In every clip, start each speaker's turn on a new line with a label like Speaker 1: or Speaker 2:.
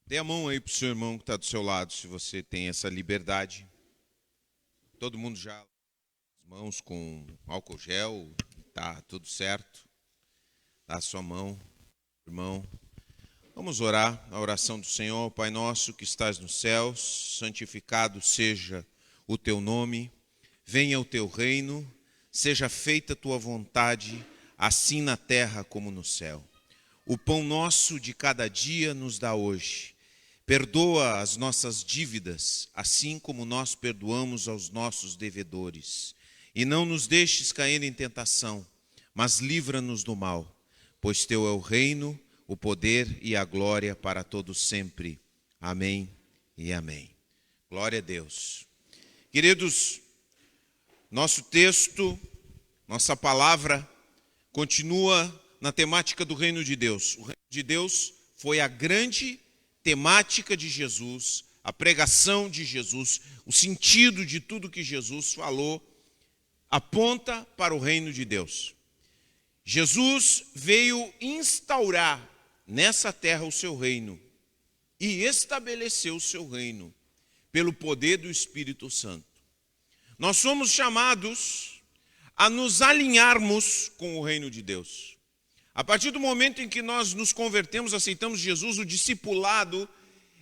Speaker 1: Dê a mão aí para o seu irmão que está do seu lado, se você tem essa liberdade. Todo mundo já as mãos com álcool gel, tá tudo certo. Dá a sua mão, irmão. Vamos orar a oração do Senhor. Pai nosso que estás nos céus, santificado seja o teu nome. Venha o teu reino, seja feita a tua vontade, assim na terra como no céu. O pão nosso de cada dia nos dá hoje. Perdoa as nossas dívidas, assim como nós perdoamos aos nossos devedores. E não nos deixes cair em tentação, mas livra-nos do mal, pois teu é o reino, o poder e a glória para todos sempre. Amém e amém. Glória a Deus. Queridos, nosso texto, nossa palavra, continua na temática do reino de Deus. O reino de Deus foi a grande temática de Jesus, a pregação de Jesus, o sentido de tudo que Jesus falou, aponta para o reino de Deus. Jesus veio instaurar nessa terra o seu reino e estabeleceu o seu reino pelo poder do Espírito Santo. Nós somos chamados a nos alinharmos com o reino de Deus. A partir do momento em que nós nos convertemos, aceitamos Jesus, o discipulado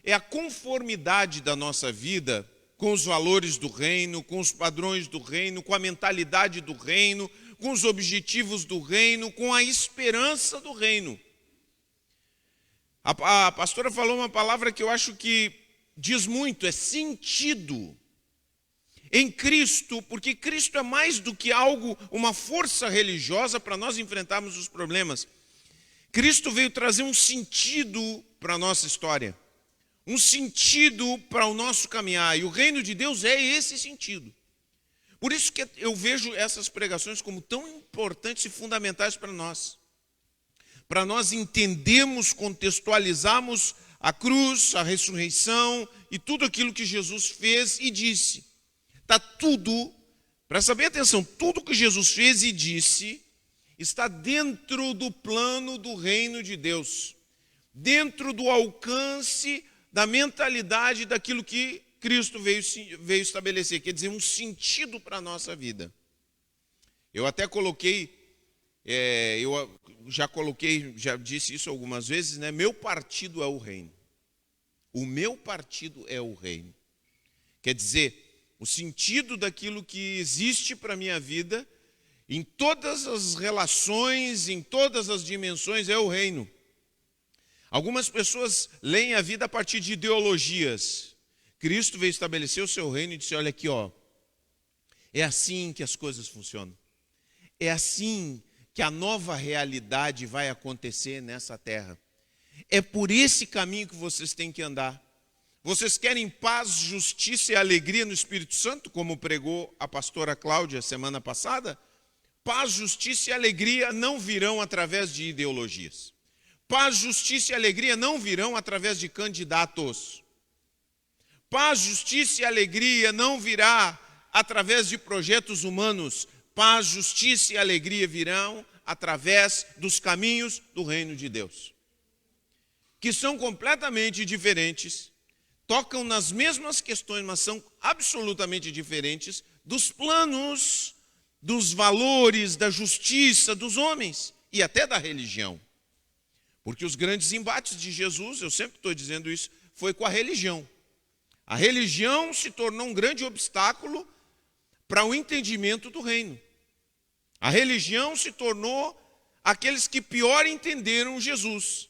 Speaker 1: é a conformidade da nossa vida com os valores do reino, com os padrões do reino, com a mentalidade do reino, com os objetivos do reino, com a esperança do reino. A pastora falou uma palavra que eu acho que diz muito, é sentido. Em Cristo, porque Cristo é mais do que algo, uma força religiosa para nós enfrentarmos os problemas. Cristo veio trazer um sentido para a nossa história, um sentido para o nosso caminhar, e o reino de Deus é esse sentido. Por isso que eu vejo essas pregações como tão importantes e fundamentais para nós entendermos, contextualizarmos a cruz, a ressurreição e tudo aquilo que Jesus fez e disse. Está tudo, presta bem atenção, tudo que Jesus fez e disse está dentro do plano do reino de Deus, dentro do alcance da mentalidade daquilo que Cristo veio estabelecer, quer dizer, um sentido para a nossa vida. Eu até coloquei, já disse isso algumas vezes, né? Meu partido é o reino. O meu partido é o reino. Quer dizer, o sentido daquilo que existe para a minha vida, em todas as relações, em todas as dimensões, é o reino. Algumas pessoas leem a vida a partir de ideologias. Cristo veio estabelecer o seu reino e disse, olha aqui, ó, é assim que as coisas funcionam. É assim que a nova realidade vai acontecer nessa terra. É por esse caminho que vocês têm que andar. Vocês querem paz, justiça e alegria no Espírito Santo, como pregou a pastora Cláudia semana passada? Paz, justiça e alegria não virão através de ideologias. Paz, justiça e alegria não virão através de candidatos. Paz, justiça e alegria não virá através de projetos humanos. Paz, justiça e alegria virão através dos caminhos do reino de Deus, que são completamente diferentes, tocam nas mesmas questões, mas são absolutamente diferentes dos planos, dos valores, da justiça dos homens e até da religião. Porque os grandes embates de Jesus, eu sempre estou dizendo isso, foi com a religião. A religião se tornou um grande obstáculo para o entendimento do reino. A religião se tornou aqueles que pior entenderam Jesus.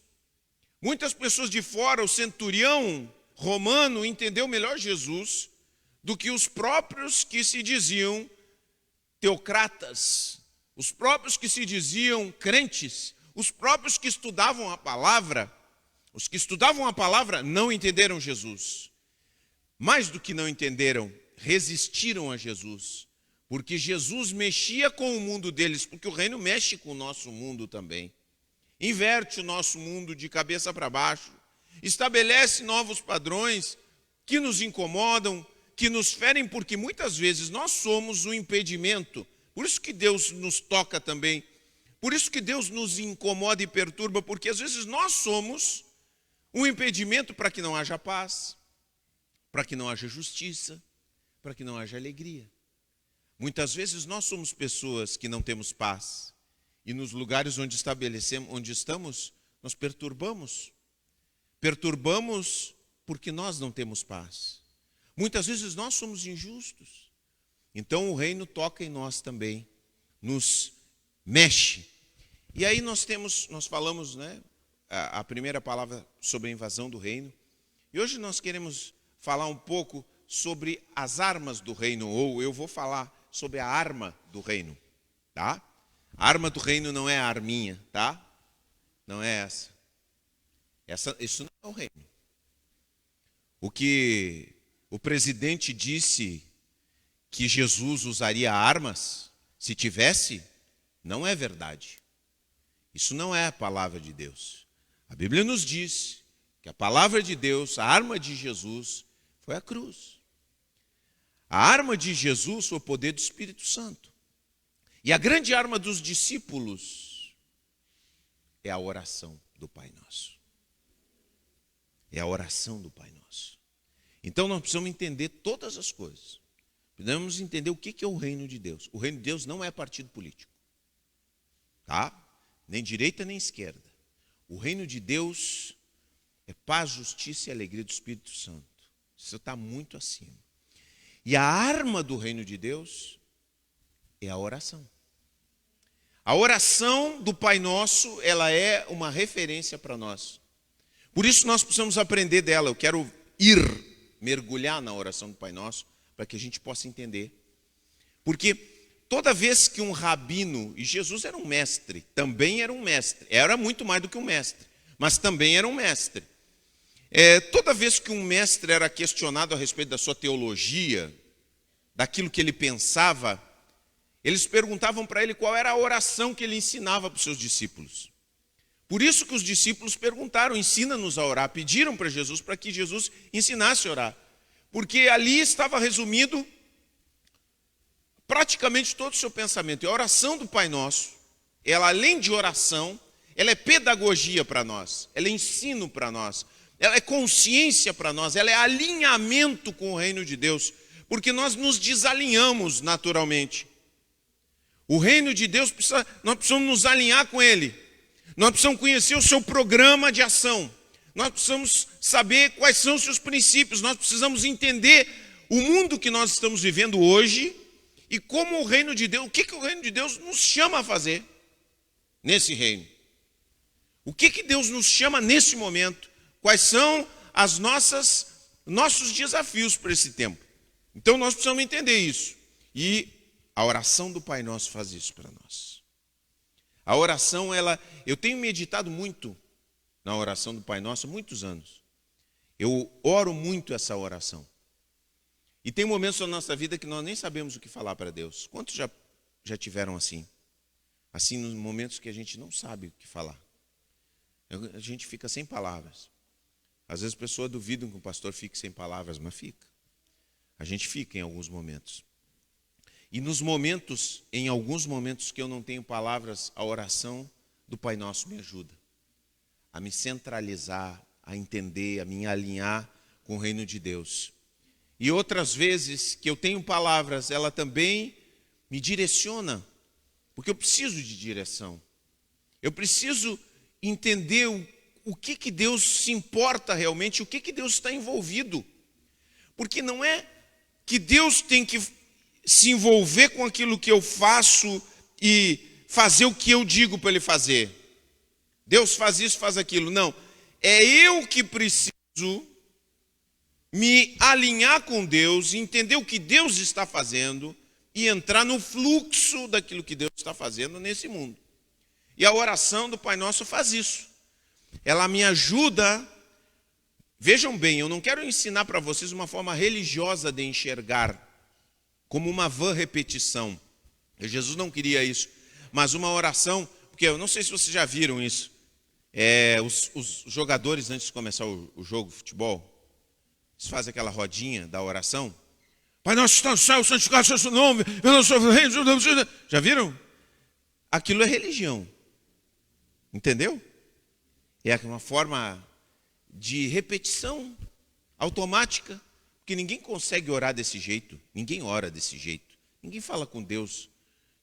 Speaker 1: Muitas pessoas de fora, o centurião romano entendeu melhor Jesus do que os próprios que se diziam teocratas, os próprios que se diziam crentes, os próprios que estudavam a palavra. Os que estudavam a palavra não entenderam Jesus. Mais do que não entenderam, resistiram a Jesus, porque Jesus mexia com o mundo deles, porque o reino mexe com o nosso mundo também. Inverte o nosso mundo de cabeça para baixo. Estabelece novos padrões que nos incomodam, que nos ferem, porque muitas vezes nós somos o impedimento. Por isso que Deus nos toca também. Por isso que Deus nos incomoda e perturba, porque às vezes nós somos um impedimento para que não haja paz, para que não haja justiça, para que não haja alegria. Muitas vezes nós somos pessoas que não temos paz, e nos lugares onde estamos, nós perturbamos. Perturbamos porque nós não temos paz. Muitas vezes nós somos injustos. Então o reino toca em nós também, nos mexe. E aí nós falamos, né, a primeira palavra sobre a invasão do reino. E hoje nós queremos falar um pouco sobre as armas do reino, ou eu vou falar sobre a arma do reino, tá? A arma do reino não é a arminha, tá? Não é essa. Isso não é o reino. O que o presidente disse que Jesus usaria armas, se tivesse, não é verdade. Isso não é a palavra de Deus. A Bíblia nos diz que a palavra de Deus, a arma de Jesus, foi a cruz. A arma de Jesus foi o poder do Espírito Santo. E a grande arma dos discípulos é a oração do Pai Nosso. É a oração do Pai Nosso. Então nós precisamos entender todas as coisas. Precisamos entender o que é o reino de Deus. O reino de Deus não é partido político. Tá? Nem direita nem esquerda. O reino de Deus é paz, justiça e alegria do Espírito Santo. Isso está muito acima. E a arma do reino de Deus é a oração. A oração do Pai Nosso, ela é uma referência para nós. Por isso nós precisamos aprender dela. Eu quero mergulhar na oração do Pai Nosso, para que a gente possa entender. Porque toda vez que um rabino, e Jesus era um mestre, também era um mestre, era muito mais do que um mestre, mas também era um mestre. Toda vez que um mestre era questionado a respeito da sua teologia, daquilo que ele pensava, eles perguntavam para ele qual era a oração que ele ensinava para os seus discípulos. Por isso que os discípulos perguntaram, ensina-nos a orar, pediram para Jesus para que Jesus ensinasse a orar. Porque ali estava resumido praticamente todo o seu pensamento. E a oração do Pai Nosso, ela além de oração, ela é pedagogia para nós, ela é ensino para nós, ela é consciência para nós, ela é alinhamento com o reino de Deus, porque nós nos desalinhamos naturalmente. O reino de Deus, nós precisamos nos alinhar com ele, nós precisamos conhecer o seu programa de ação, nós precisamos saber quais são os seus princípios, nós precisamos entender o mundo que nós estamos vivendo hoje e como o reino de Deus, o que o reino de Deus nos chama a fazer nesse reino. O que Deus nos chama nesse momento? Quais são nossos desafios para esse tempo? Então nós precisamos entender isso. E a oração do Pai Nosso faz isso para nós. A oração, eu tenho meditado muito na oração do Pai Nosso há muitos anos. Eu oro muito essa oração. E tem momentos na nossa vida que nós nem sabemos o que falar para Deus. Quantos já tiveram assim? Assim, nos momentos que a gente não sabe o que falar. A gente fica sem palavras. Às vezes as pessoas duvidam que o pastor fique sem palavras, mas fica. A gente fica em alguns momentos. E em alguns momentos que eu não tenho palavras, a oração do Pai Nosso me ajuda a me centralizar, a entender, a me alinhar com o reino de Deus. E outras vezes que eu tenho palavras, ela também me direciona, porque eu preciso de direção. Eu preciso entender o que Deus se importa realmente, o que Deus está envolvido. Porque não é que Deus tem que se envolver com aquilo que eu faço e fazer o que eu digo para Ele fazer. Deus faz isso, faz aquilo. Não, é eu que preciso me alinhar com Deus, entender o que Deus está fazendo e entrar no fluxo daquilo que Deus está fazendo nesse mundo. E a oração do Pai Nosso faz isso. Ela me ajuda. Vejam bem, eu não quero ensinar para vocês uma forma religiosa de enxergar, como uma vã repetição. Jesus não queria isso, mas uma oração, porque eu não sei se vocês já viram isso. Os jogadores, antes de começar o jogo de futebol, eles fazem aquela rodinha da oração. Pai nosso que está no céu, santificado seja o seu nome, eu não sou reino. Já viram? Aquilo é religião. Entendeu? É uma forma de repetição automática, porque ninguém consegue orar desse jeito, ninguém ora desse jeito, ninguém fala com Deus,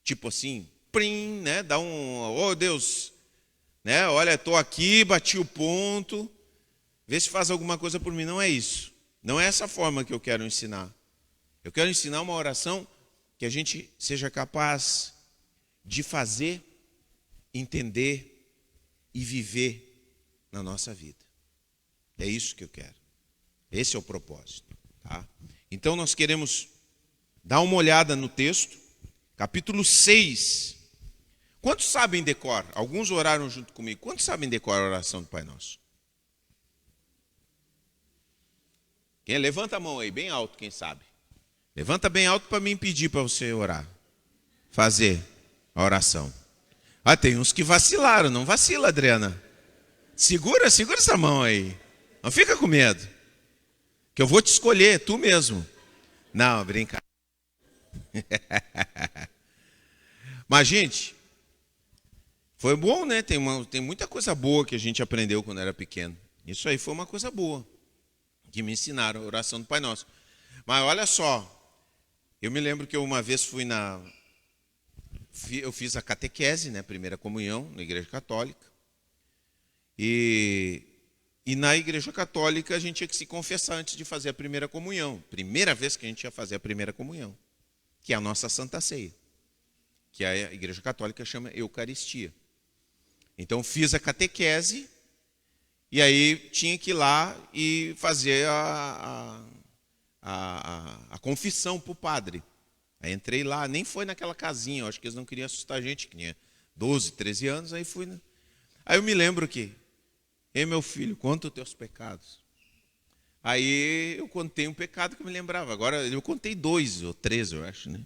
Speaker 1: tipo assim, prim, né? Dá oh Deus, né? Olha, estou aqui, bati o ponto, vê se faz alguma coisa por mim. Não é isso, não é essa forma que eu quero ensinar. Eu quero ensinar uma oração que a gente seja capaz de fazer, entender e viver na nossa vida. É isso que eu quero. Esse é o propósito. Tá? Então nós queremos dar uma olhada no texto, capítulo 6. Quantos sabem decor? Alguns oraram junto comigo. Quantos sabem decor a oração do Pai Nosso? Quem? Levanta a mão aí, bem alto, quem sabe. Levanta bem alto para me impedir para você orar. Fazer a oração. Ah, tem uns que vacilaram. Não vacila, Adriana. Segura essa mão aí. Não fica com medo. Que eu vou te escolher, tu mesmo. Não, brinca. Mas, gente, foi bom, né? Tem muita coisa boa que a gente aprendeu quando era pequeno. Isso aí foi uma coisa boa. Que me ensinaram a oração do Pai Nosso. Mas olha só. Eu me lembro que eu uma vez eu fiz a catequese, né? Primeira comunhão, na Igreja Católica. E na Igreja Católica a gente tinha que se confessar antes de fazer a primeira comunhão. Primeira vez que a gente ia fazer a primeira comunhão, que é a nossa Santa Ceia, que a Igreja Católica chama Eucaristia. Então fiz a catequese e aí tinha que ir lá e fazer a confissão para o padre. Aí entrei lá, nem foi naquela casinha, eu acho que eles não queriam assustar a gente, que tinha 12, 13 anos, aí fui. Aí eu me lembro que, ei meu filho, conta os teus pecados. Aí eu contei um pecado que eu me lembrava. Agora eu contei 2 ou 3, eu acho, né?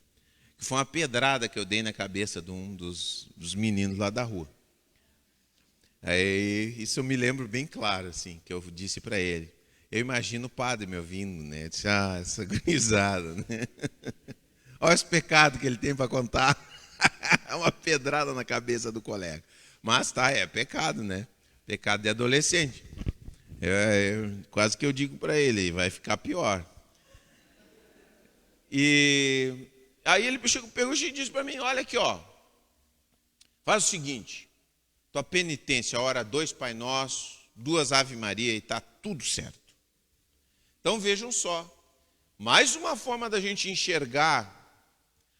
Speaker 1: Que foi uma pedrada que eu dei na cabeça de um dos meninos lá da rua. Aí isso eu me lembro bem claro, assim, que eu disse para ele. Eu imagino o padre me ouvindo, né? Eu disse, essa gurizada, né? Olha os pecados que ele tem para contar. Uma pedrada na cabeça do colega. Mas tá, é pecado, né? Pecado de adolescente. Quase que eu digo para ele, vai ficar pior. E aí ele pegou e disse para mim, olha aqui, ó. Faz o seguinte, tua penitência, hora 2 Pai Nosso, 2 Ave Maria e tá tudo certo. Então vejam só, mais uma forma da gente enxergar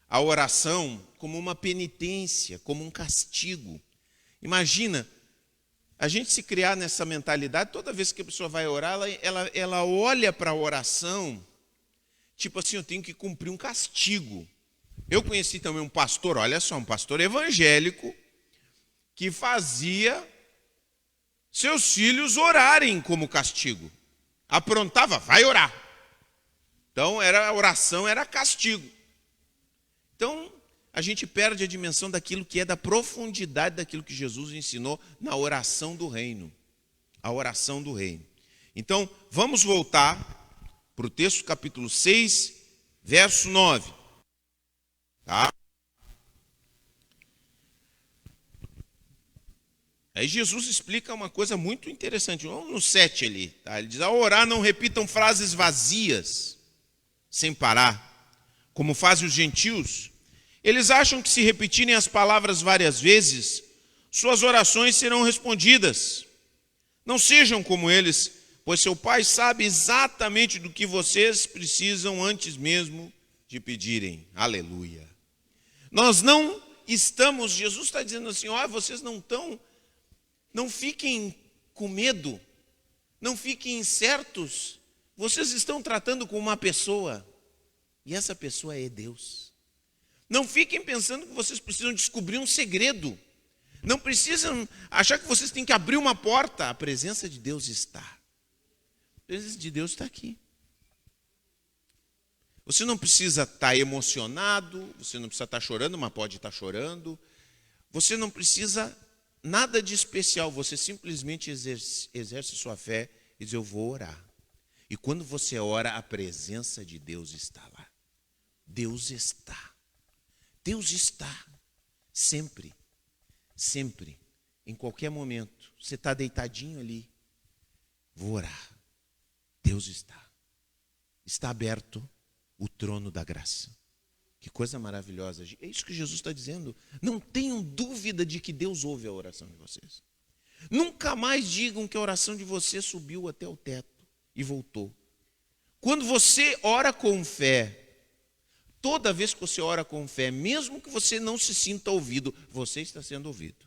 Speaker 1: a oração como uma penitência, como um castigo. Imagina, a gente se criar nessa mentalidade, toda vez que a pessoa vai orar, ela olha para a oração, tipo assim, eu tenho que cumprir um castigo. Eu conheci também um pastor, olha só, um pastor evangélico, que fazia seus filhos orarem como castigo. Aprontava, vai orar. Então, a oração era castigo. Então, a gente perde a dimensão daquilo que é da profundidade daquilo que Jesus ensinou na oração do reino. A oração do reino. Então, vamos voltar para o texto capítulo 6, verso 9. Tá? Aí Jesus explica uma coisa muito interessante. Vamos no 7 ali. Tá? Ele diz, ao orar não repitam frases vazias, sem parar, como fazem os gentios. Eles acham que se repetirem as palavras várias vezes, suas orações serão respondidas. Não sejam como eles, pois seu Pai sabe exatamente do que vocês precisam antes mesmo de pedirem. Aleluia. Nós não estamos, Jesus está dizendo assim, vocês não fiquem com medo, não fiquem incertos, vocês estão tratando com uma pessoa, e essa pessoa é Deus. Não fiquem pensando que vocês precisam descobrir um segredo. Não precisam achar que vocês têm que abrir uma porta. A presença de Deus está. A presença de Deus está aqui. Você não precisa estar emocionado, você não precisa estar chorando, mas pode estar chorando. Você não precisa nada de especial, você simplesmente exerce sua fé e diz, eu vou orar. E quando você ora, a presença de Deus está lá. Deus está. Deus está, sempre, sempre, em qualquer momento. Você está deitadinho ali, Vou orar. Deus está. Está aberto o trono da graça. Que coisa maravilhosa. É isso que Jesus está dizendo. Não tenham dúvida de que Deus ouve a oração de vocês. Nunca mais digam que a oração de você subiu até o teto e voltou. Quando você ora com fé, toda vez que você ora com fé, mesmo que você não se sinta ouvido, você está sendo ouvido.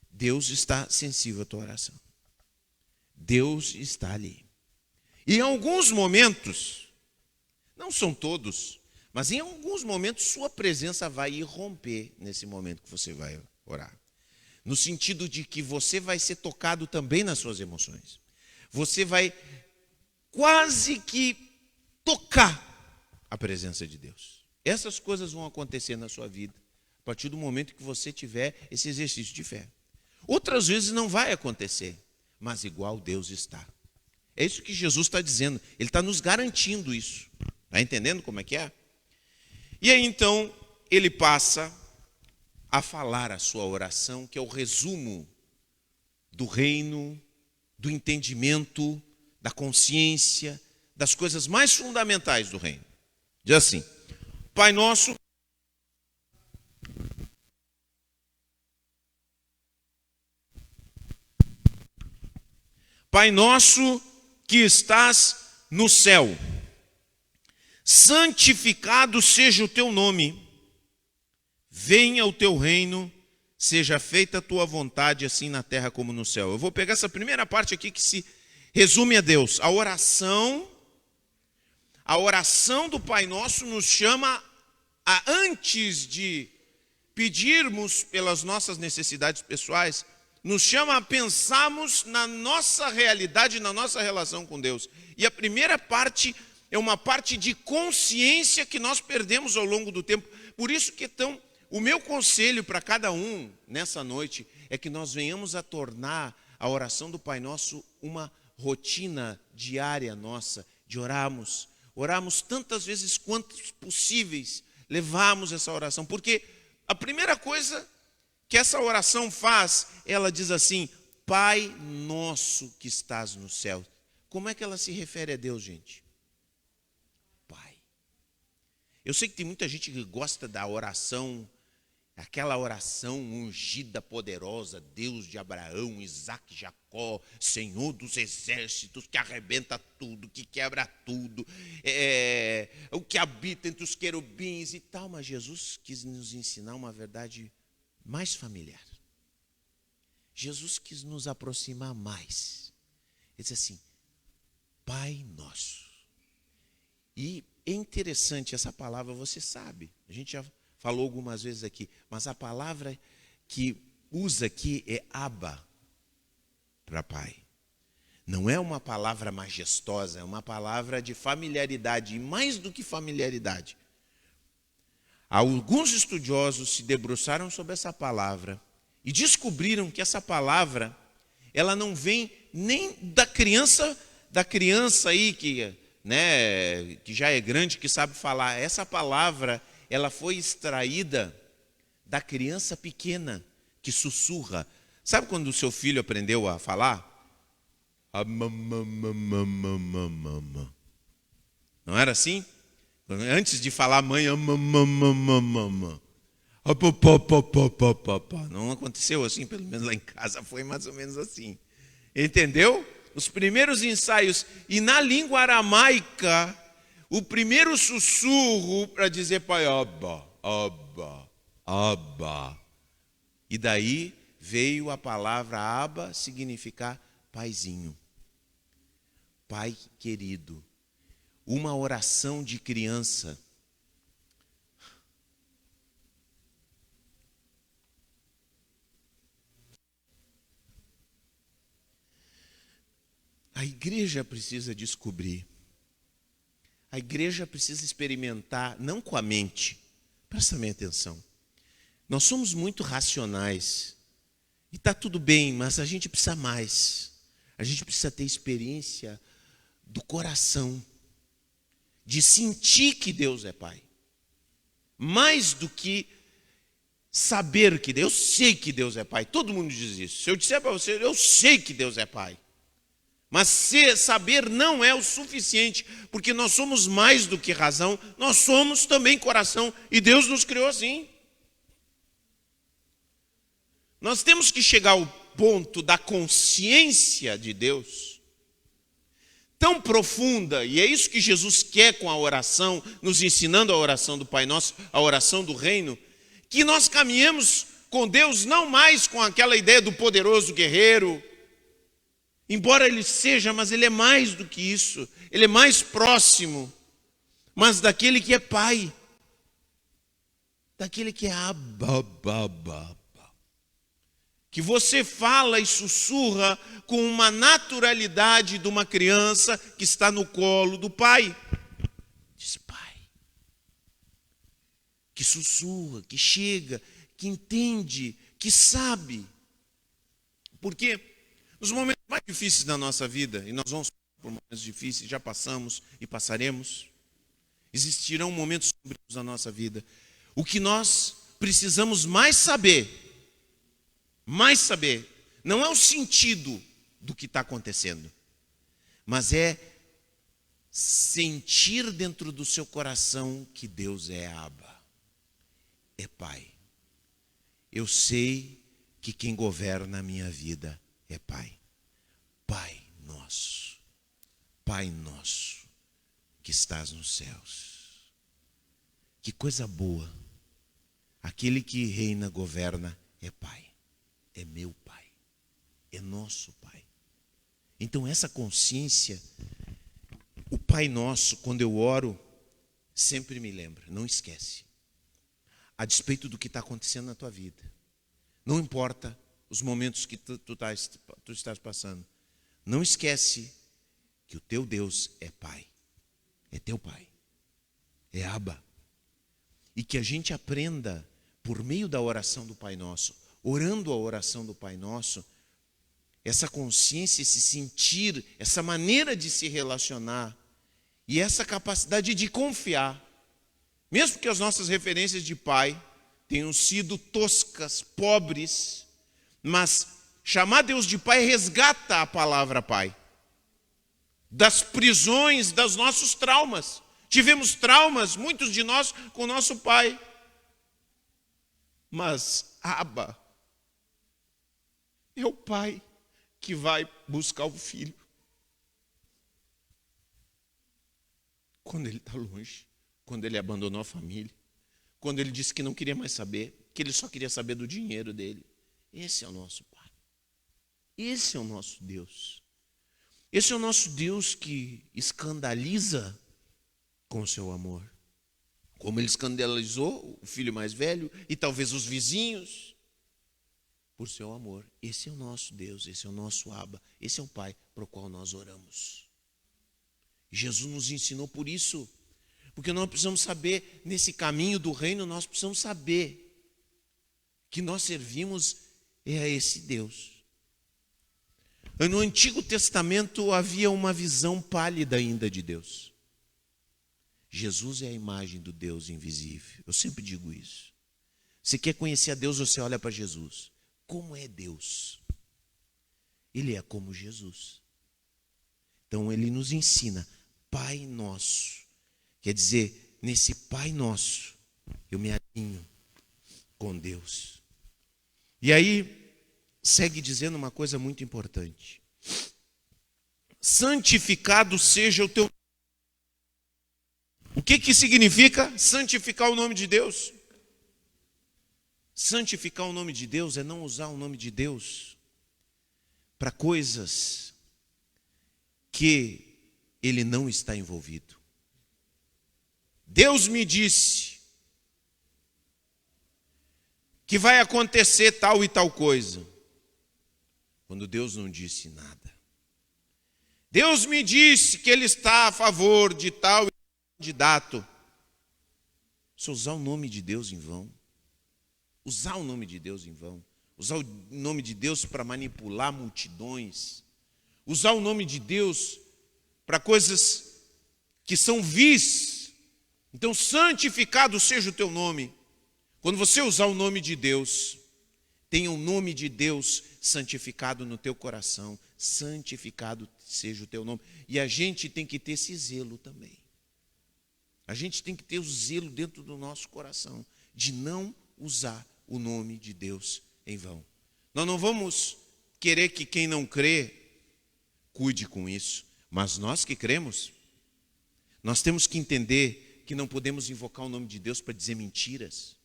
Speaker 1: Deus está sensível à tua oração. Deus está ali. E em alguns momentos, não são todos, mas em alguns momentos sua presença vai irromper nesse momento que você vai orar. No sentido de que você vai ser tocado também nas suas emoções. Você vai quase que tocar a presença de Deus. Essas coisas vão acontecer na sua vida a partir do momento que você tiver esse exercício de fé. Outras vezes não vai acontecer, mas igual Deus está. É isso que Jesus está dizendo. Ele está nos garantindo isso. Está entendendo como é que é? E aí então ele passa a falar a sua oração, que é o resumo do reino, do entendimento, da consciência, das coisas mais fundamentais do reino. Diz assim: Pai nosso, Pai nosso que estás no céu, santificado seja o teu nome, venha o teu reino, seja feita a tua vontade, assim na terra como no céu. Eu vou pegar essa primeira parte aqui que se resume a Deus. A oração do Pai Nosso nos chama a, antes de pedirmos pelas nossas necessidades pessoais, nos chama a pensarmos na nossa realidade, na nossa relação com Deus. E a primeira parte é uma parte de consciência que nós perdemos ao longo do tempo. Por isso que então, o meu conselho para cada um nessa noite é que nós venhamos a tornar a oração do Pai Nosso uma rotina diária nossa, de orarmos tantas vezes quantas possíveis, levarmos essa oração. Porque a primeira coisa que essa oração faz, ela diz assim: Pai nosso que estás no céu. Como é que ela se refere a Deus, gente? Pai. Eu sei que tem muita gente que gosta da oração, aquela oração ungida, poderosa, Deus de Abraão, Isaque, Jacó, Senhor dos exércitos, que arrebenta tudo, que quebra tudo, o que habita entre os querubins e tal. Mas Jesus quis nos ensinar uma verdade mais familiar. Jesus quis nos aproximar mais. Ele disse assim: Pai nosso. E é interessante essa palavra, você sabe, a gente já falou algumas vezes aqui, mas a palavra que usa aqui é Abba, para pai. Não é uma palavra majestosa, é uma palavra de familiaridade, e mais do que familiaridade. Alguns estudiosos se debruçaram sobre essa palavra e descobriram que essa palavra, ela não vem nem da criança aí que já é grande, que sabe falar. Essa palavra, ela foi extraída da criança pequena que sussurra. Sabe quando o seu filho aprendeu a falar? Não era assim? Antes de falar mãe, não aconteceu assim, pelo menos lá em casa foi mais ou menos assim. Entendeu? Os primeiros ensaios. E na língua aramaica, o primeiro sussurro para dizer pai, Abba, Abba, Abba. E daí veio a palavra Abba significar paizinho, pai querido. Uma oração de criança. A igreja precisa descobrir. A igreja precisa experimentar, não com a mente. Presta bem atenção. Nós somos muito racionais. E está tudo bem, mas a gente precisa mais. A gente precisa ter experiência do coração. De sentir que Deus é Pai. Mais do que saber que Deus, eu sei que Deus é Pai. Todo mundo diz isso. Se eu disser para você, eu sei que Deus é Pai. Mas saber não é o suficiente, porque nós somos mais do que razão, nós somos também coração, e Deus nos criou assim. Nós temos que chegar ao ponto da consciência de Deus, tão profunda, e é isso que Jesus quer com a oração, nos ensinando a oração do Pai Nosso, a oração do reino, que nós caminhemos com Deus não mais com aquela ideia do poderoso guerreiro, embora ele seja, mas ele é mais do que isso, ele é mais próximo, mas daquele que é Pai, daquele que é Abba, que você fala e sussurra com uma naturalidade de uma criança que está no colo do pai. Diz Pai. Que sussurra, que chega, que entende, que sabe. Porque nos momentos mais difíceis da nossa vida, e nós vamos por momentos difíceis, já passamos e passaremos, existirão momentos sombrios na nossa vida. O que nós precisamos mais saber, não é o sentido do que está acontecendo, mas é sentir dentro do seu coração que Deus é Abba, é Pai. Eu sei que quem governa a minha vida é Pai. Pai nosso, que estás nos céus. Que coisa boa. Aquele que reina, governa, é Pai. É meu Pai. É nosso Pai. Então essa consciência, o Pai Nosso, quando eu oro, sempre me lembra, não esquece. A despeito do que está acontecendo na tua vida. Não importa os momentos que tu estás passando. Não esquece que o teu Deus é Pai. É teu Pai. É Abba. E que a gente aprenda, por meio da oração do Pai Nosso, orando a oração do Pai Nosso, essa consciência, esse sentir, essa maneira de se relacionar e essa capacidade de confiar. Mesmo que as nossas referências de Pai tenham sido toscas, pobres, mas chamar Deus de Pai resgata a palavra Pai das prisões, dos nossos traumas. Tivemos traumas, muitos de nós, com o nosso pai. Mas Abba é o pai que vai buscar o filho quando ele está longe, quando ele abandonou a família, quando ele disse que não queria mais saber, que ele só queria saber do dinheiro dele. Esse é o nosso Pai. Esse é o nosso Deus. Esse é o nosso Deus que escandaliza com o seu amor. Como ele escandalizou o filho mais velho e talvez os vizinhos, por seu amor. Esse é o nosso Deus, esse é o nosso Abba, esse é o Pai para o qual nós oramos. Jesus nos ensinou por isso, porque nós precisamos saber, nesse caminho do reino, nós precisamos saber que nós servimos a esse Deus. No Antigo Testamento havia uma visão pálida ainda de Deus. Jesus é a imagem do Deus invisível. Eu sempre digo isso. Você quer conhecer a Deus, você olha para Jesus. Como é Deus? Ele é como Jesus. Então ele nos ensina, Pai Nosso. Quer dizer, nesse Pai Nosso, eu me alinho com Deus. E aí, segue dizendo uma coisa muito importante. Santificado seja o teu nome. O que significa santificar o nome de Deus? Santificar o nome de Deus é não usar o nome de Deus para coisas que ele não está envolvido. Deus me disse que vai acontecer tal e tal coisa, quando Deus não disse nada. Deus me disse que Ele está a favor de tal candidato. Só usar o nome de Deus em vão. Usar o nome de Deus em vão. Usar o nome de Deus para manipular multidões. Usar o nome de Deus para coisas que são vis. Então, santificado seja o teu nome. Quando você usar o nome de Deus, tenha o nome de Deus santificado no teu coração. Santificado seja o teu nome. E a gente tem que ter esse zelo também. A gente tem que ter o zelo dentro do nosso coração de não usar o nome de Deus em vão. Nós não vamos querer que quem não crê cuide com isso, mas nós que cremos, nós temos que entender que não podemos invocar o nome de Deus para dizer mentiras.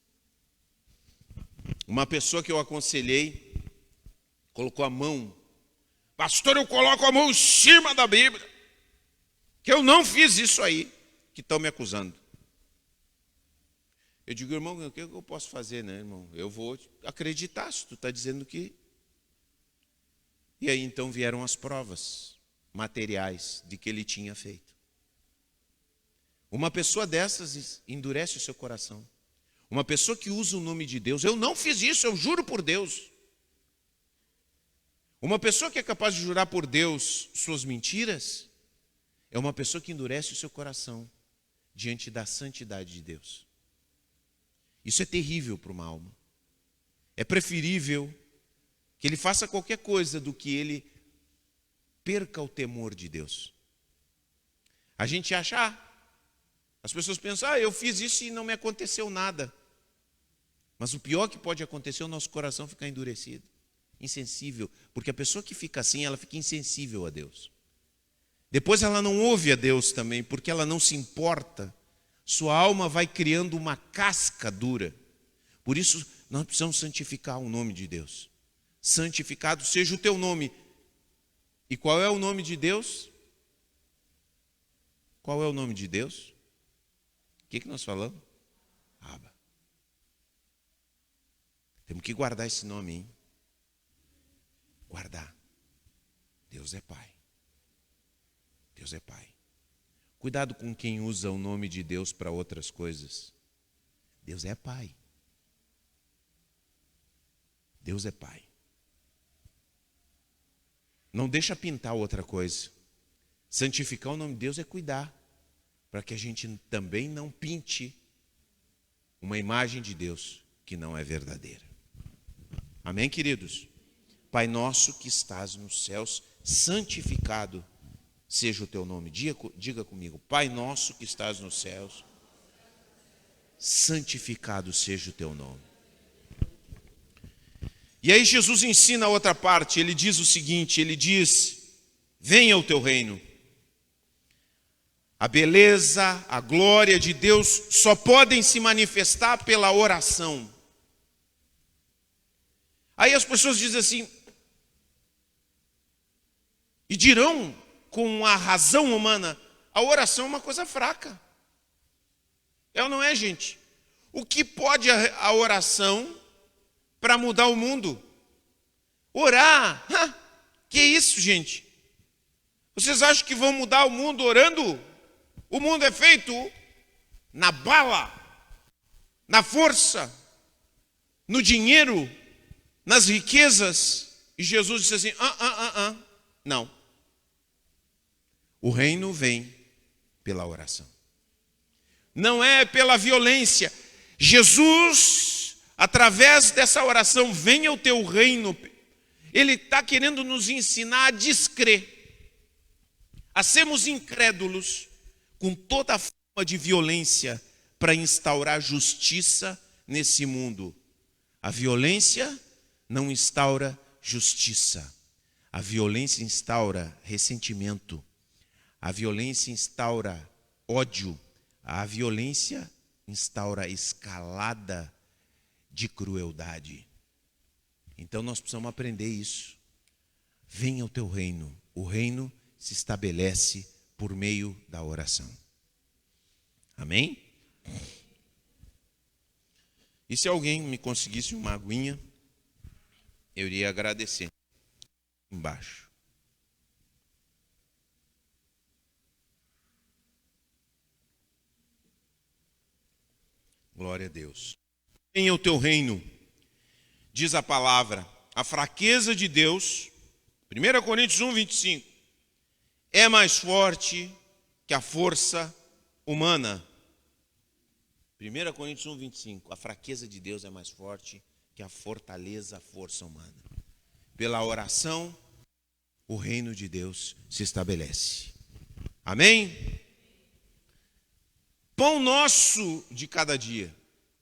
Speaker 1: Uma pessoa que eu aconselhei colocou a mão: pastor, eu coloco a mão em cima da Bíblia, que eu não fiz isso aí, que estão me acusando. Eu digo: irmão, o que eu posso fazer, né, irmão? Eu vou acreditar se tu está dizendo que... E aí então vieram as provas materiais de que ele tinha feito. Uma pessoa dessas endurece o seu coração. Uma pessoa que usa o nome de Deus: eu não fiz isso, eu juro por Deus. Uma pessoa que é capaz de jurar por Deus suas mentiras é uma pessoa que endurece o seu coração diante da santidade de Deus. Isso é terrível para uma alma. É preferível que ele faça qualquer coisa do que ele perca o temor de Deus. A gente acha, as pessoas pensam: eu fiz isso e não me aconteceu nada. Mas o pior que pode acontecer é o nosso coração ficar endurecido, insensível, porque a pessoa que fica assim, ela fica insensível a Deus. Depois ela não ouve a Deus também, porque ela não se importa. Sua alma vai criando uma casca dura. Por isso nós precisamos santificar o nome de Deus. Santificado seja o teu nome. E qual é o nome de Deus? Qual é o nome de Deus? O que nós falamos? Abba. Temos que guardar esse nome, hein? Guardar. Deus é Pai. Deus é Pai. Cuidado com quem usa o nome de Deus para outras coisas. Deus é Pai. Deus é Pai. Não deixa pintar outra coisa. Santificar o nome de Deus é cuidar para que a gente também não pinte uma imagem de Deus que não é verdadeira. Amém, queridos? Pai nosso que estás nos céus, santificado seja o teu nome. Diga comigo: Pai nosso que estás nos céus, santificado seja o teu nome. E aí Jesus ensina a outra parte. Ele diz o seguinte, ele diz: venha o teu reino. A beleza, a glória de Deus só podem se manifestar pela oração. Aí as pessoas dizem assim, e dirão com a razão humana: a oração é uma coisa fraca. É ou não é, gente? O que pode a oração para mudar o mundo? Orar? Que isso, gente? Vocês acham que vão mudar o mundo orando? O mundo é feito na bala, na força, no dinheiro, nas riquezas. E Jesus disse assim: não. O reino vem pela oração. Não é pela violência. Jesus, através dessa oração, venha o teu reino, ele está querendo nos ensinar a descrer, a sermos incrédulos com toda a forma de violência para instaurar justiça nesse mundo. A violência não instaura justiça. A violência instaura ressentimento. A violência instaura ódio. A violência instaura escalada de crueldade. Então nós precisamos aprender isso. Venha o teu reino. O reino se estabelece por meio da oração. Amém? E se alguém me conseguisse uma aguinha, eu iria agradecer. Embaixo. Glória a Deus. Venha o teu reino, diz a palavra. A fraqueza de Deus, 1 Coríntios 1:25, é mais forte que a força humana. 1 Coríntios 1:25, a fraqueza de Deus é mais forte que a fortaleza, a força humana. Pela oração, o reino de Deus se estabelece. Amém? Pão nosso de cada dia.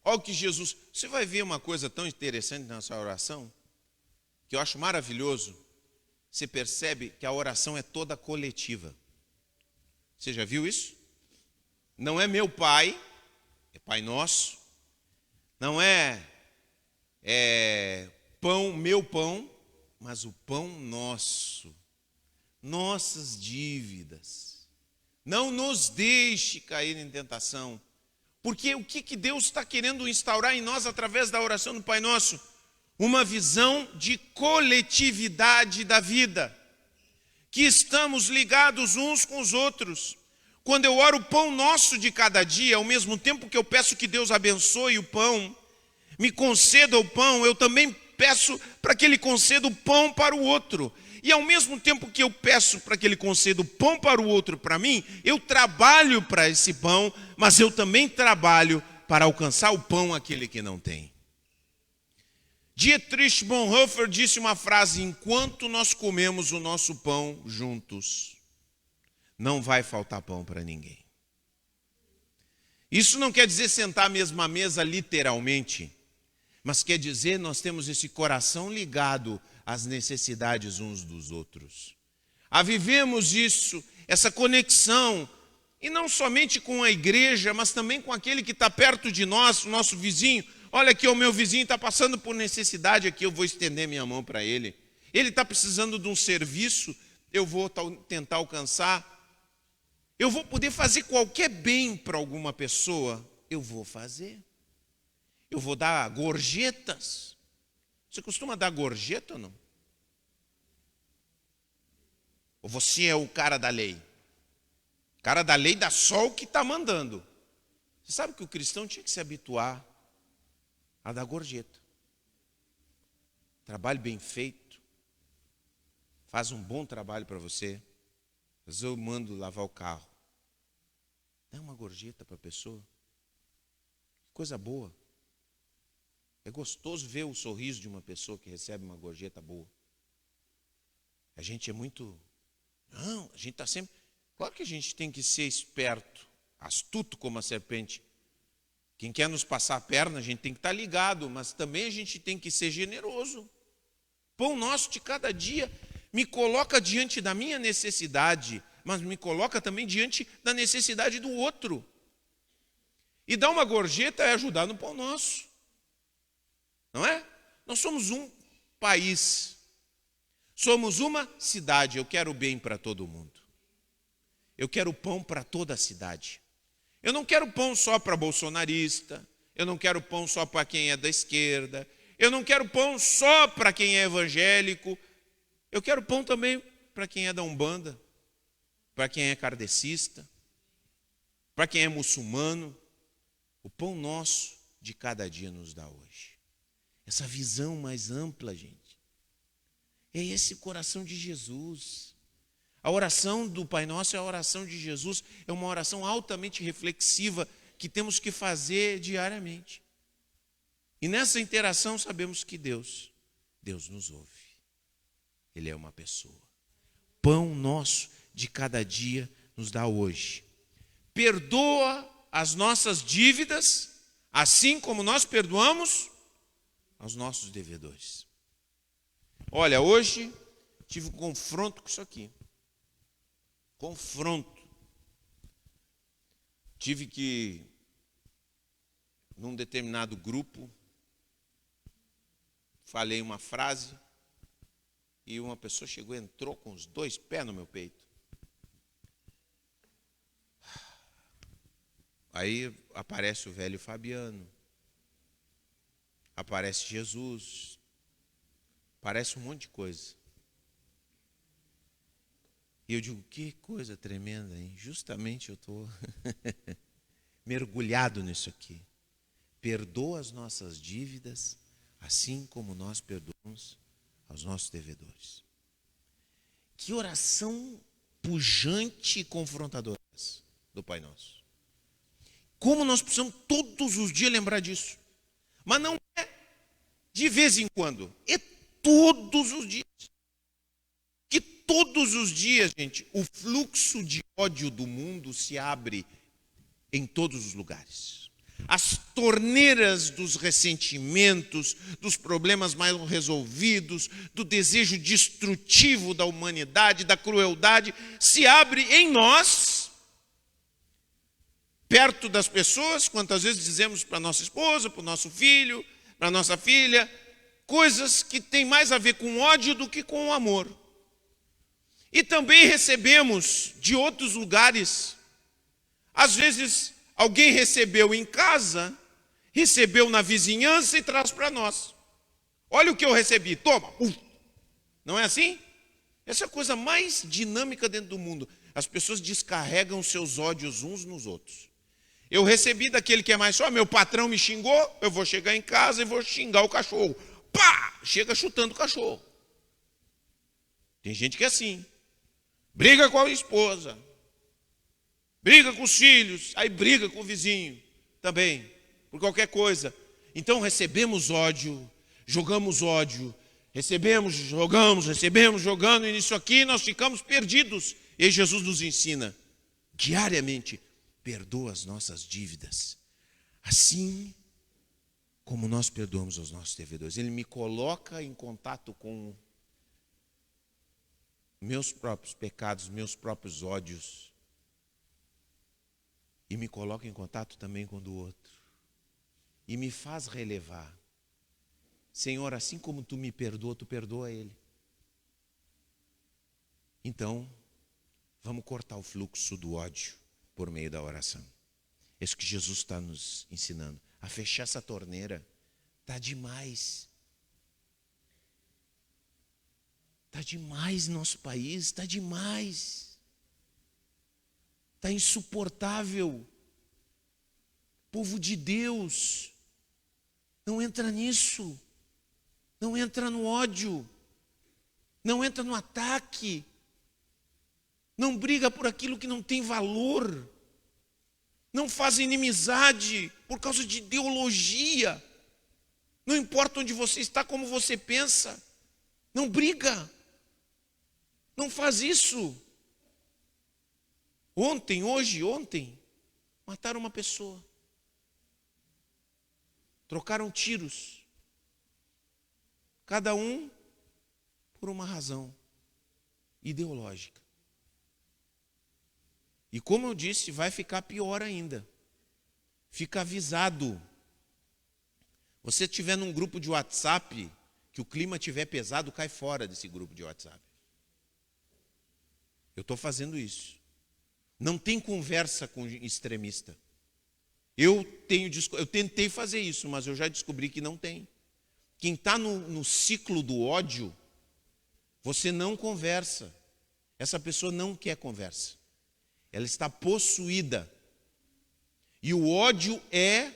Speaker 1: Olha o que Jesus... Você vai ver uma coisa tão interessante nessa oração, que eu acho maravilhoso. Você percebe que a oração é toda coletiva. Você já viu isso? Não é meu Pai, é Pai Nosso. Não é pão, meu pão, mas o pão nosso. Nossas dívidas. Não nos deixe cair em tentação. Porque o que Deus está querendo instaurar em nós através da oração do Pai Nosso? Uma visão de coletividade da vida. Que estamos ligados uns com os outros. Quando eu oro o pão nosso de cada dia, ao mesmo tempo que eu peço que Deus abençoe o pão, me conceda o pão, eu também peço para que Ele conceda o pão para o outro. E ao mesmo tempo que eu peço para que Ele conceda o pão para o outro, para mim, eu trabalho para esse pão, mas eu também trabalho para alcançar o pão àquele que não tem. Dietrich Bonhoeffer disse uma frase: enquanto nós comemos o nosso pão juntos, não vai faltar pão para ninguém. Isso não quer dizer sentar à mesma mesa literalmente, mas quer dizer nós temos esse coração ligado às necessidades uns dos outros. Vivemos isso, essa conexão, e não somente com a igreja, mas também com aquele que está perto de nós, o nosso vizinho. Olha aqui, o meu vizinho está passando por necessidade aqui, eu vou estender minha mão para ele. Ele está precisando de um serviço, eu vou tentar alcançar. Eu vou poder fazer qualquer bem para alguma pessoa, eu vou fazer. Eu vou dar gorjetas. Você costuma dar gorjeta ou não? Ou você é o cara da lei? O cara da lei dá só o que está mandando. Você sabe que o cristão tinha que se habituar a dar gorjeta. Trabalho bem feito. Faz um bom trabalho para você. Mas eu mando lavar o carro. Dá uma gorjeta para a pessoa. Coisa boa. É gostoso ver o sorriso de uma pessoa que recebe uma gorjeta boa. A gente é muito... Não, a gente está sempre... Claro que a gente tem que ser esperto, astuto como a serpente. Quem quer nos passar a perna, a gente tem que estar ligado, mas também a gente tem que ser generoso. Pão nosso de cada dia me coloca diante da minha necessidade, mas me coloca também diante da necessidade do outro. E dar uma gorjeta é ajudar no pão nosso. Não é? Nós somos um país. Somos uma cidade. Eu quero o bem para todo mundo. Eu quero pão para toda a cidade. Eu não quero pão só para bolsonarista. Eu não quero pão só para quem é da esquerda. Eu não quero pão só para quem é evangélico. Eu quero pão também para quem é da Umbanda, para quem é kardecista, para quem é muçulmano. O pão nosso de cada dia nos dá hoje. Essa visão mais ampla, gente. É esse coração de Jesus. A oração do Pai Nosso é a oração de Jesus. É uma oração altamente reflexiva que temos que fazer diariamente. E nessa interação sabemos que Deus nos ouve. Ele é uma pessoa. Pão nosso de cada dia nos dá hoje. Perdoa as nossas dívidas, assim como nós perdoamos aos nossos devedores. Olha, hoje tive um confronto com isso aqui. Confronto. Tive que, num determinado grupo, falei uma frase e uma pessoa chegou e entrou com os dois pés no meu peito. Aí aparece o velho Fabiano, aparece Jesus, aparece um monte de coisa. E eu digo, que coisa tremenda, hein? Justamente eu estou mergulhado nisso aqui. Perdoa as nossas dívidas, assim como nós perdoamos aos nossos devedores. Que oração pujante e confrontadora do Pai Nosso. Como nós precisamos todos os dias lembrar disso. Mas não é de vez em quando, é todos os dias. Que todos os dias, gente, o fluxo de ódio do mundo se abre em todos os lugares. As torneiras dos ressentimentos, dos problemas mal resolvidos, do desejo destrutivo da humanidade, da crueldade, se abre em nós, perto das pessoas. Quantas vezes dizemos para nossa esposa, para o nosso filho, para a nossa filha, coisas que têm mais a ver com ódio do que com amor. E também recebemos de outros lugares. Às vezes, alguém recebeu em casa, recebeu na vizinhança e traz para nós. Olha o que eu recebi, toma. Não é assim? Essa é a coisa mais dinâmica dentro do mundo. As pessoas descarregam seus ódios uns nos outros. Eu recebi daquele que é mais só, meu patrão me xingou, eu vou chegar em casa e vou xingar o cachorro. Pá! Chega chutando o cachorro. Tem gente que é assim. Briga com a esposa. Briga com os filhos. Aí briga com o vizinho também. Por qualquer coisa. Então recebemos ódio. Jogamos ódio. Recebemos, jogando. E nisso aqui nós ficamos perdidos. E aí Jesus nos ensina diariamente. Perdoa as nossas dívidas. Assim como nós perdoamos os nossos devedores. Ele me coloca em contato com meus próprios pecados, meus próprios ódios. E me coloca em contato também com o do outro. E me faz relevar. Senhor, assim como tu me perdoa, tu perdoa ele. Então, vamos cortar o fluxo do ódio por meio da oração. É isso que Jesus está nos ensinando. A fechar essa torneira. Está demais. Está demais no nosso país, está demais. Está insuportável. Povo de Deus, não entra nisso. Não entra no ódio. Não entra no ataque. Não briga por aquilo que não tem valor. Não faz inimizade por causa de ideologia. Não importa onde você está, como você pensa. Não briga. Não faz isso. Ontem, mataram uma pessoa. Trocaram tiros. Cada um por uma razão ideológica. E como eu disse, vai ficar pior ainda. Fica avisado. Você estiver num grupo de WhatsApp, que o clima estiver pesado, cai fora desse grupo de WhatsApp. Eu estou fazendo isso. Não tem conversa com extremista. Eu tentei fazer isso, mas eu já descobri que não tem. Quem está no ciclo do ódio, você não conversa. Essa pessoa não quer conversa. Ela está possuída. E o ódio é,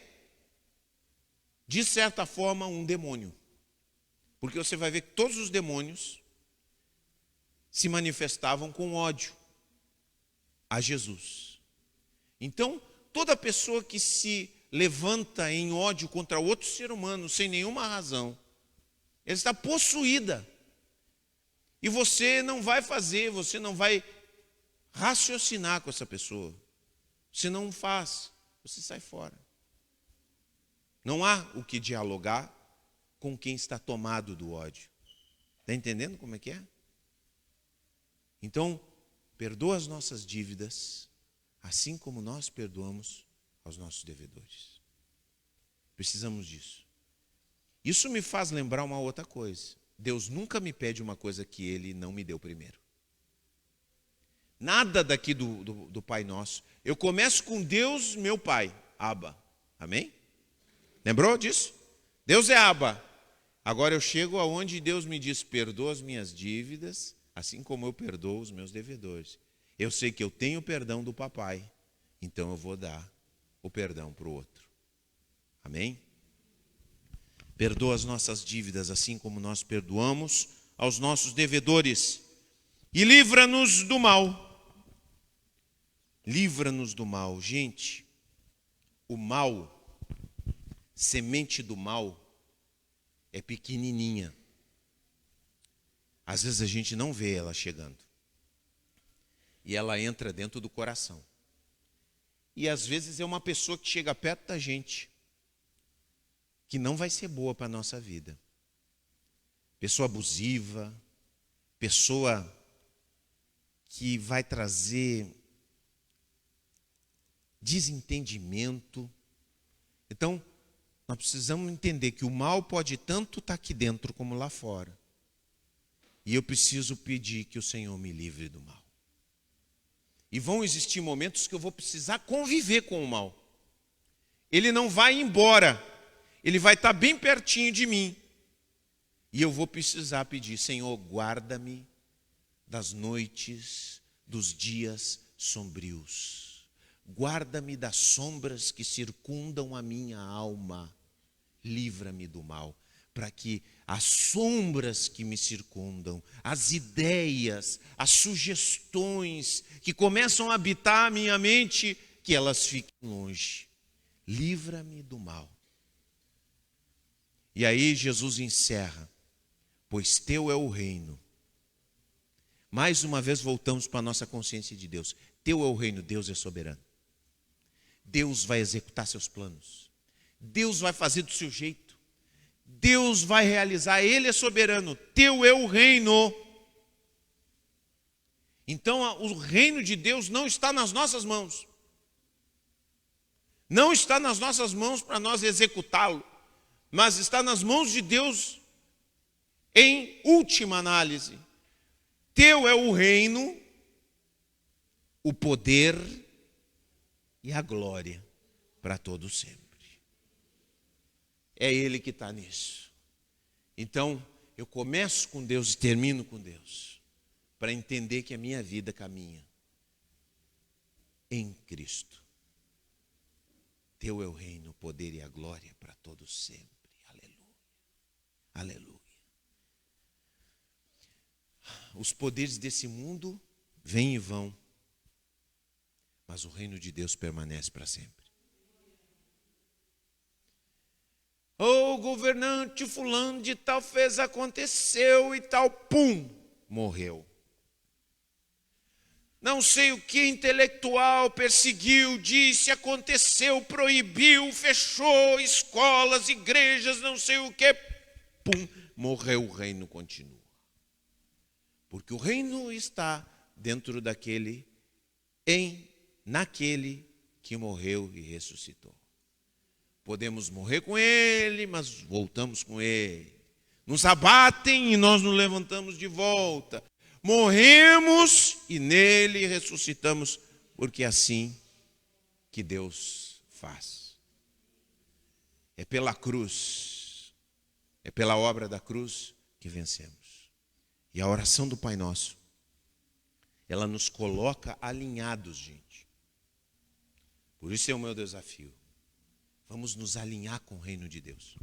Speaker 1: de certa forma, um demônio. Porque você vai ver que todos os demônios se manifestavam com ódio a Jesus. Então, toda pessoa que se levanta em ódio contra outro ser humano, sem nenhuma razão, ela está possuída. E você não vai raciocinar com essa pessoa. Você não faz, você sai fora. Não há o que dialogar com quem está tomado do ódio. Está entendendo como é que é? Então, perdoa as nossas dívidas, assim como nós perdoamos aos nossos devedores. Precisamos disso. Isso me faz lembrar uma outra coisa. Deus nunca me pede uma coisa que Ele não me deu primeiro. Nada daqui do Pai Nosso. Eu começo com Deus, meu Pai, Abba. Amém? Lembrou disso? Deus é Abba. Agora eu chego aonde Deus me diz, perdoa as minhas dívidas, assim como eu perdoo os meus devedores. Eu sei que eu tenho o perdão do papai, então eu vou dar o perdão para o outro. Amém? Perdoa as nossas dívidas, assim como nós perdoamos aos nossos devedores. E livra-nos do mal. Livra-nos do mal. Gente, o mal, semente do mal, é pequenininha. Às vezes a gente não vê ela chegando. e ela entra dentro do coração. E às vezes é uma pessoa que chega perto da gente, que não vai ser boa para a nossa vida. Pessoa abusiva, pessoa que vai trazer desentendimento. Então, nós precisamos entender que o mal pode tanto estar aqui dentro como lá fora. E eu preciso pedir que o Senhor me livre do mal. E vão existir momentos que eu vou precisar conviver com o mal. Ele não vai embora. Ele vai estar bem pertinho de mim. E eu vou precisar pedir, Senhor, guarda-me das noites, dos dias sombrios. Guarda-me das sombras que circundam a minha alma. Livra-me do mal, para que as sombras que me circundam, as ideias, as sugestões que começam a habitar a minha mente, que elas fiquem longe. Livra-me do mal. E aí Jesus encerra, pois teu é o reino. Mais uma vez voltamos para a nossa consciência de Deus. Teu é o reino, Deus é soberano. Deus vai executar seus planos. Deus vai fazer do seu jeito. Deus vai realizar, Ele é soberano. Teu é o reino. Então o reino de Deus não está nas nossas mãos. Não está nas nossas mãos para nós executá-lo, mas está nas mãos de Deus em última análise. Teu é o reino, o poder e a glória para todo sempre. É Ele que está nisso. Então, eu começo com Deus e termino com Deus, para entender que a minha vida caminha em Cristo. Teu é o reino, o poder e a glória para todos sempre. Aleluia. Aleluia. Os poderes desse mundo vêm e vão, mas o reino de Deus permanece para sempre. O governante fulano de tal fez, aconteceu e tal, pum, morreu. Não sei o que intelectual perseguiu, disse, aconteceu, proibiu, fechou escolas, igrejas, não sei o que, pum, morreu, o reino continua. Porque o reino está dentro daquele, naquele que morreu e ressuscitou. Podemos morrer com ele, mas voltamos com ele. Nos abatem e nós nos levantamos de volta. Morremos e nele ressuscitamos, porque é assim que Deus faz. É pela cruz, é pela obra da cruz que vencemos. E a oração do Pai Nosso, ela nos coloca alinhados, gente. Por isso é o meu desafio. Vamos nos alinhar com o reino de Deus.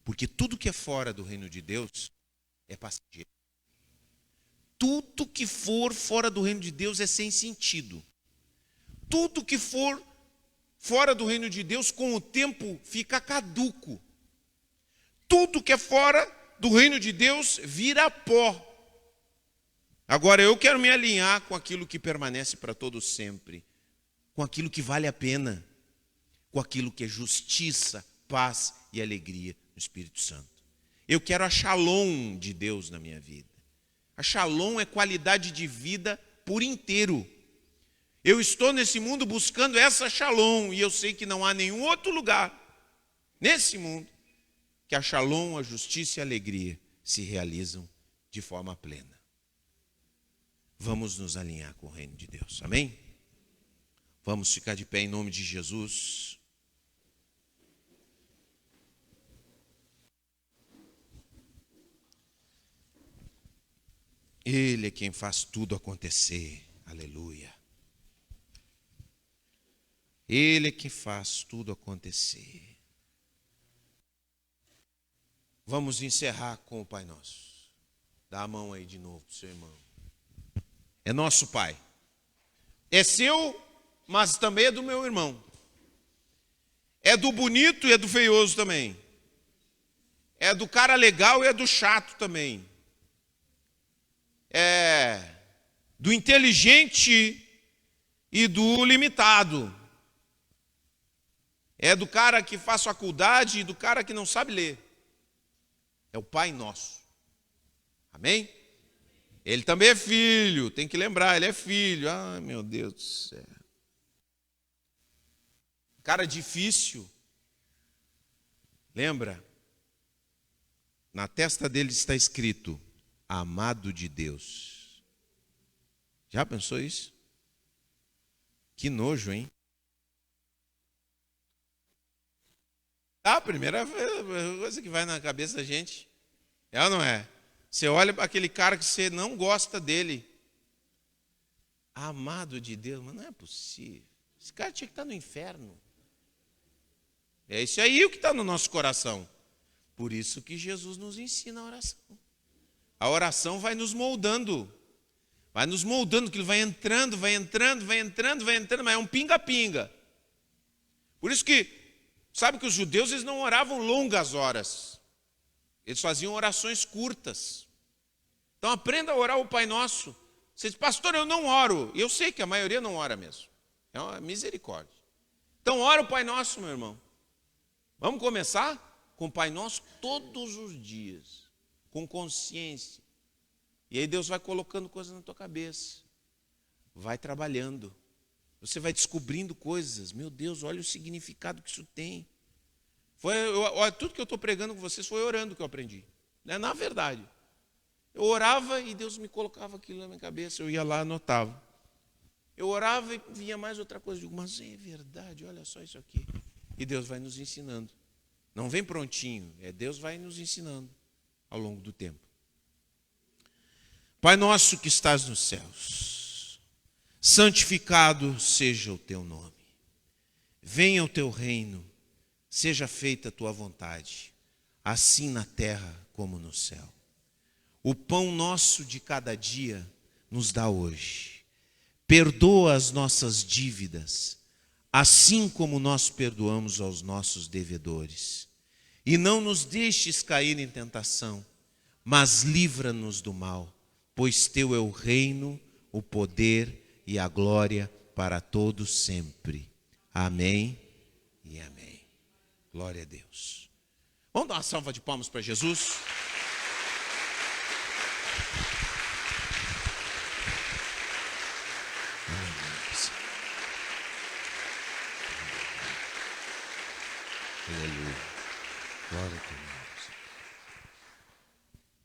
Speaker 1: Porque tudo que é fora do reino de Deus é passageiro. Tudo que for fora do reino de Deus é sem sentido. Tudo que for fora do reino de Deus, com o tempo, fica caduco. Tudo que é fora do reino de Deus vira pó. Agora eu quero me alinhar com aquilo que permanece para todo sempre, com aquilo que vale a pena, com aquilo que é justiça, paz e alegria no Espírito Santo. Eu quero a shalom de Deus na minha vida. A shalom é qualidade de vida por inteiro. Eu estou nesse mundo buscando essa shalom e eu sei que não há nenhum outro lugar nesse mundo que a shalom, a justiça e a alegria se realizam de forma plena. Vamos nos alinhar com o reino de Deus. Amém? Vamos ficar de pé em nome de Jesus. Ele é quem faz tudo acontecer. Aleluia. Ele é quem faz tudo acontecer. Vamos encerrar com o Pai Nosso. Dá a mão aí de novo para o seu irmão. É nosso Pai. É seu, mas também é do meu irmão. É do bonito e é do feioso também. É do cara legal e é do chato também. É do inteligente e do limitado. É do cara que faz faculdade e do cara que não sabe ler. É o Pai Nosso. Amém? Ele também é filho, tem que lembrar, ele é filho. Ai, meu Deus do céu. Cara difícil. Lembra? Na testa dele está escrito, amado de Deus. Já pensou isso? Que nojo, hein? A primeira coisa que vai na cabeça da gente. É ou não é? Você olha para aquele cara que você não gosta dele. Amado de Deus, mas não é possível. Esse cara tinha que estar no inferno. É isso aí o que está no nosso coração. Por isso que Jesus nos ensina a oração. A oração vai nos moldando. Vai nos moldando, que ele vai entrando, mas é um pinga-pinga. Por isso que, sabe que os judeus eles não oravam longas horas. Eles faziam orações curtas. Então aprenda a orar o Pai Nosso. Você diz, pastor, eu não oro. Eu sei que a maioria não ora mesmo. É uma misericórdia. Então ora o Pai Nosso, meu irmão. Vamos começar com o Pai Nosso todos os dias. Com consciência. E aí Deus vai colocando coisas na tua cabeça. Vai trabalhando. Você vai descobrindo coisas. Meu Deus, olha o significado que isso tem. Tudo que eu estou pregando com vocês foi orando que eu aprendi. Na verdade. Eu orava e Deus me colocava aquilo na minha cabeça. Eu ia lá e anotava. Eu orava e vinha mais outra coisa. Eu digo, mas é verdade, olha só isso aqui. E Deus vai nos ensinando. Não vem prontinho. Deus vai nos ensinando ao longo do tempo. Pai nosso que estás nos céus, santificado seja o teu nome. Venha o teu reino, seja feita a tua vontade, assim na terra como no céu. O pão nosso de cada dia nos dá hoje. Perdoa as nossas dívidas, assim como nós perdoamos aos nossos devedores. E não nos deixes cair em tentação, mas livra-nos do mal. Pois teu é o reino, o poder e a glória para todos sempre. Amém e amém. Glória a Deus. Vamos dar uma salva de palmas para Jesus?